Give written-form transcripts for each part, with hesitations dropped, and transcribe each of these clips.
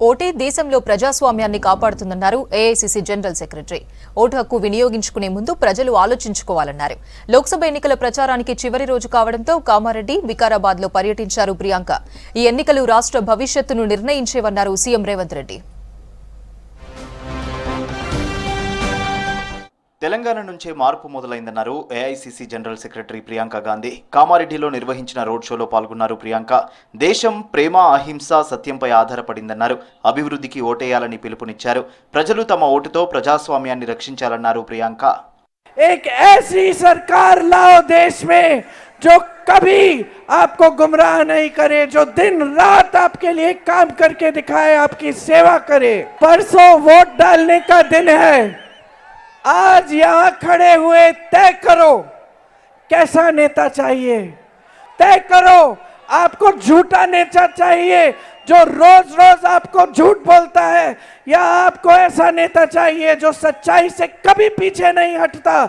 ఓటే దేశంలో ప్రజాస్వామ్యాన్ని కాపాడుతుందన్నారు ఏఐసీసీ జనరల్ సెక్రటరీ. ఓటు హక్కు వినియోగించుకునే ముందు ప్రజలు ఆలోచించుకోవాలన్నారు. లోక్సభ ఎన్నికల ప్రచారానికి చివరి రోజు కావడంతో కామారెడ్డి, వికారాబాద్ లో పర్యటించారు ప్రియాంక. ఈ ఎన్నికలు రాష్ట్ర భవిష్యత్తును నిర్ణయించేవన్నారు సీఎం రేవంత్ రెడ్డి. తెలంగాణ నుంచే మార్పు మొదలైందన్నారు AICC general secretary Priyanka Gandhi. కామారెడ్డిలో నిర్వహించిన రోడ్ షోలో పాల్గొన్నారు ప్రియాంక. దేశం ప్రేమ, అహింస, సత్యంపై ఆధారపడిందన్నారు. అభివృద్ధికి ఓటేయాలని పిలుపునిచ్చారు. ప్రజలు తమ ఓటుతో ప్రజాస్వామ్యాన్ని రక్షించాలన్నారు ప్రియాంక. एक ऐसी सरकार लाओ देश में जो कभी आपको गुमराह नहीं करे, जो दिन रात आपके लिए काम करके दिखाए, आपकी सेवा करे। परसों वोट डालने का दिन है। आज यहाँ खड़े हुए तय करो कैसा नेता चाहिए। तय करो, आपको झूठा नेता चाहिए जो रोज रोज आपको झूठ बोलता है, या आपको ऐसा नेता चाहिए जो सच्चाई से कभी पीछे नहीं हटता।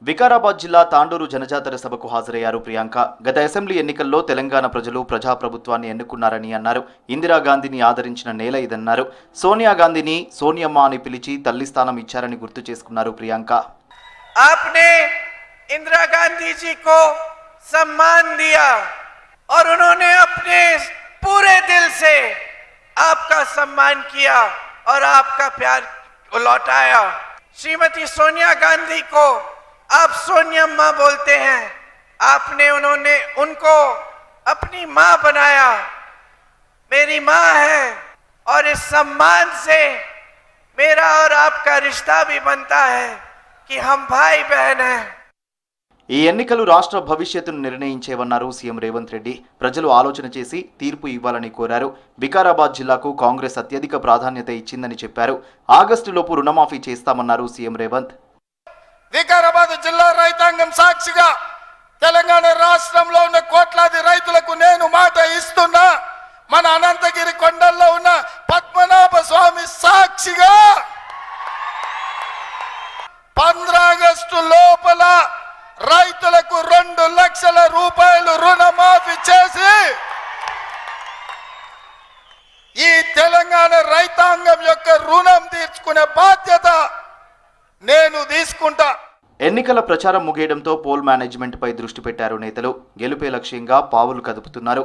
వికారాబాద్ జిల్లా తాండూరు జనజాతర సభకు హాజరయ్యారు ప్రియాంక. గత అసెంబ్లీ ఎన్నికల్లో తెలంగాణ ప్రజలు ప్రజాప్రభుత్వాన్ని ఎన్నుకున్నారని అన్నారు. ఇందిరాగాంధీని ఆదరించిన నేల ఇదన్నారు. సోనియా గాంధీని సోనియమ్మ అని పిలిచి తల్లి స్థానం ఇచ్చారని గుర్తు చేసుకున్నారు ప్రియాంక. आपने इंदिरा गांधी जी को सम्मान दिया और उन्होंने अपने पूरे दिल से आपका सम्मान किया और आपका प्यार लौटाया। श्रीमती सोनिया गांधी को आप सोनियम्मा बोलते हैं। आपने उनको अपनी माँ बनाया, मेरी माँ है, और इस सम्मान से मेरा और आपका रिश्ता भी बनता है कि हम भाई बहन हैं। ఈ ఎన్నికలు రాష్ట్ర భవిష్యత్తును నిర్ణయించేవన్నారు సీఎం రేవంత్ రెడ్డి. ప్రజలు ఆలోచన చేసి తీర్పు ఇవ్వాలని కోరారు. వికారాబాద్ జిల్లాకు కాంగ్రెస్ అత్యధిక ప్రాధాన్యత ఇచ్చిందని చెప్పారు. ఆగస్టులోపు రుణమాఫీ చేస్తామన్నారు సీఎం రేవంత్. వికారాబాద్ జిల్లా రైతాంగం సాక్షిగా తెలంగాణ రాష్ట్రంలో ఉన్న కోట్లాది రైతులకు నేను మాట ఇస్తున్నా. మన అనంతగిరి కొండల్లో ఉన్న పద్మనాభ స్వామి సాక్షిగా 15 ఆగస్టు లోపల రైతులకు 2 లక్షల రూపాయలు రుణమాఫీ చేసి ఈ తెలంగాణ రైతాంగం యొక్క రుణం తీర్చుకునే బాధ్యత నేను తీసుకుంటా. ఎన్నికల ప్రచారం ముగియడంతో పోల్ మేనేజ్మెంట్ పై దృష్టి పెట్టారు నేతలు. గెలుపే లక్ష్యంగా పావులు కదుపుతున్నారు.